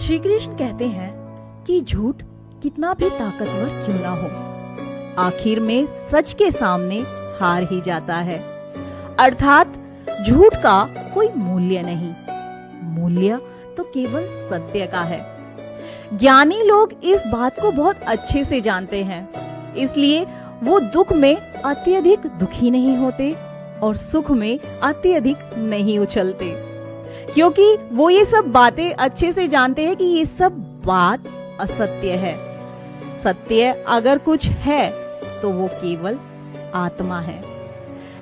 श्री कृष्ण कहते हैं कि झूठ कितना भी ताकतवर क्यों ना हो, आखिर में सच के सामने हार ही जाता है। अर्थात झूठ का कोई मूल्य नहीं, मूल्य तो केवल सत्य का है। ज्ञानी लोग इस बात को बहुत अच्छे से जानते हैं, इसलिए वो दुख में अत्यधिक दुखी नहीं होते और सुख में अत्यधिक नहीं उछलते, क्योंकि वो ये सब बातें अच्छे से जानते हैं कि ये सब बात असत्य है। सत्य अगर कुछ है तो वो केवल आत्मा है।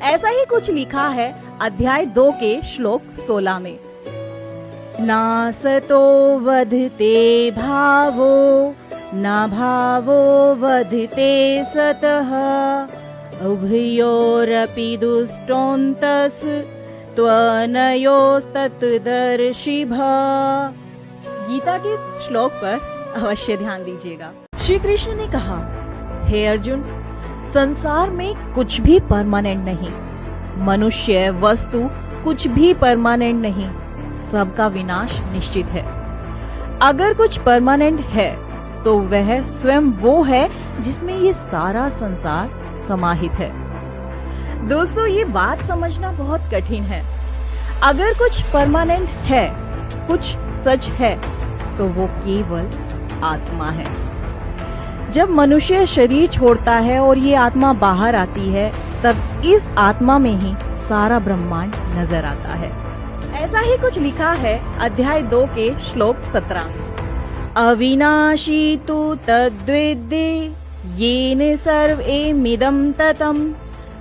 ऐसा ही कुछ लिखा है अध्याय 2 के श्लोक 16 में। नासतो वधते भावो न भावो वधते सतः उभयोरपि दुष्टोऽन्तस् त्वनयोस्तत्दर्शिभः। गीता के इस श्लोक पर अवश्य ध्यान दीजिएगा। श्री कृष्ण ने कहा, हे अर्जुन, संसार में कुछ भी परमानेंट नहीं, मनुष्य वस्तु कुछ भी परमानेंट नहीं, सबका विनाश निश्चित है। अगर कुछ परमानेंट है तो वह स्वयं वो है जिसमें ये सारा संसार समाहित है। दोस्तों, ये बात समझना बहुत कठिन है। अगर कुछ परमानेंट है, कुछ सच है, तो वो केवल आत्मा है। जब मनुष्य शरीर छोड़ता है और ये आत्मा बाहर आती है, तब इस आत्मा में ही सारा ब्रह्मांड नजर आता है। ऐसा ही कुछ लिखा है अध्याय 2 के श्लोक 17 में। अविनाशी तु तद्विद्धि येन सर्वमिदं ततं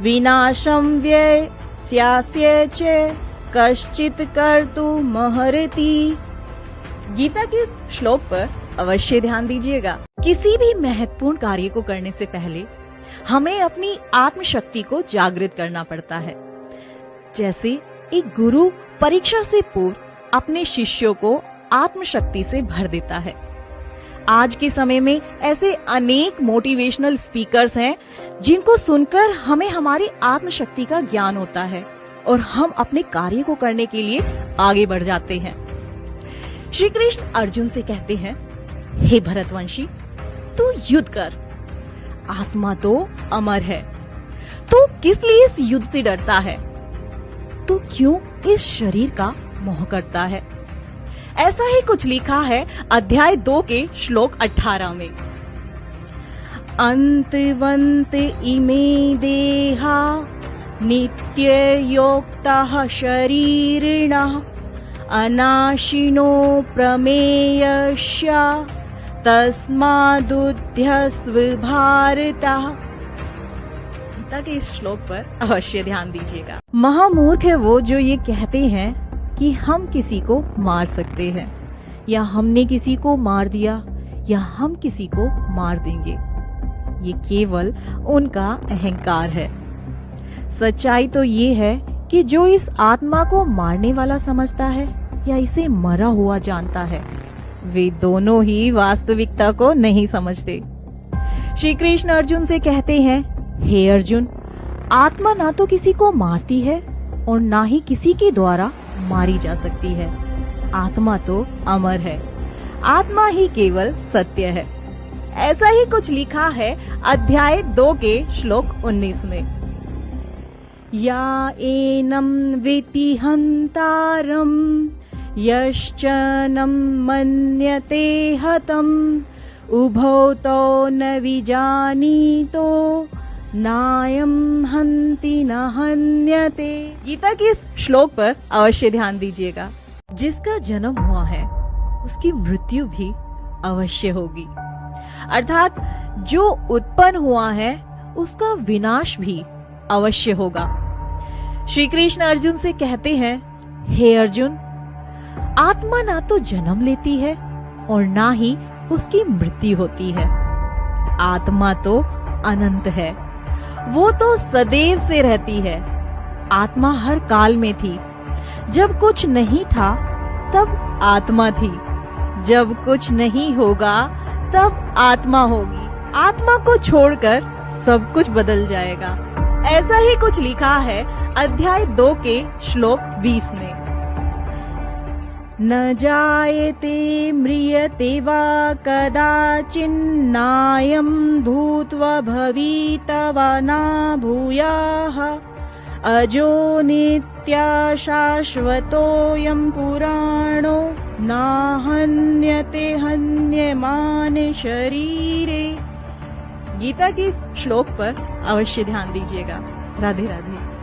विनाशं व्यस्यास्य च कश्चित् कर्तुमर्हति। गीता के इस श्लोक पर अवश्य ध्यान दीजिएगा। किसी भी महत्वपूर्ण कार्य को करने से पहले हमें अपनी आत्मशक्ति को जागृत करना पड़ता है। जैसे एक गुरु परीक्षा से पूर्व अपने शिष्यों को आत्मशक्ति से भर देता है। आज के समय में ऐसे अनेक मोटिवेशनल स्पीकर्स हैं जिनको सुनकर हमें हमारी आत्मशक्ति का ज्ञान होता है और हम अपने कार्य को करने के लिए आगे बढ़ जाते हैं। श्री कृष्ण अर्जुन से कहते हैं, हे भरतवंशी, तू युद्ध कर, आत्मा तो अमर है, तू किस लिए इस युद्ध से डरता है? तू क्यों इस शरीर का मोह करता है? ऐसा ही कुछ लिखा है अध्याय 2 के श्लोक 18 में। अंतवंत इमे देहा नित्ययोक्ताः शरीरिणः अनाशिनो प्रमेयस्य तस्मादुध्यस्व भारतः। गीता के इस श्लोक पर अवश्य ध्यान दीजिएगा। महामूर्ख है वो जो ये कहते हैं कि हम किसी को मार सकते हैं, या हमने किसी को मार दिया, या हम किसी को मार देंगे। ये केवल उनका अहंकार है। सच्चाई तो ये है कि जो इस आत्मा को मारने वाला समझता है या इसे मरा हुआ जानता है, वे दोनों ही वास्तविकता को नहीं समझते। श्री कृष्ण अर्जुन से कहते हैं, हे अर्जुन, आत्मा ना तो किसी को मारती है और ना ही किसी के द्वारा मारी जा सकती है। आत्मा तो अमर है, आत्मा ही केवल सत्य है। ऐसा ही कुछ लिखा है अध्याय 2 के श्लोक 19 में। या एनं विति हन्तारं यश्चनं मन्यते हतम् उभौ तौ न विजानीतो नायं हन्ति न हन्यते। गीता के इस श्लोक पर अवश्य ध्यान दीजिएगा। जिसका जन्म हुआ है उसकी मृत्यु भी अवश्य होगी, अर्थात जो उत्पन्न हुआ है उसका विनाश भी अवश्य होगा। श्री कृष्ण अर्जुन से कहते हैं, हे अर्जुन, आत्मा ना तो जन्म लेती है और ना ही उसकी मृत्यु होती है। आत्मा तो अनंत है, वो तो सदैव से रहती है। आत्मा हर काल में थी। जब कुछ नहीं था तब आत्मा थी, जब कुछ नहीं होगा तब आत्मा होगी। आत्मा को छोड़कर सब कुछ बदल जाएगा। ऐसा ही कुछ लिखा है अध्याय 2 के श्लोक 20 में। न जायते म्रियते वा कदाचिन्नायं भूत्वा भवितवा न भूयाः अजो नित्या शाश्वतोऽयं पुराणो नाहन्यते हन्यमाने शरीरे। गीता के इस श्लोक पर अवश्य ध्यान दीजिएगा। राधे राधे।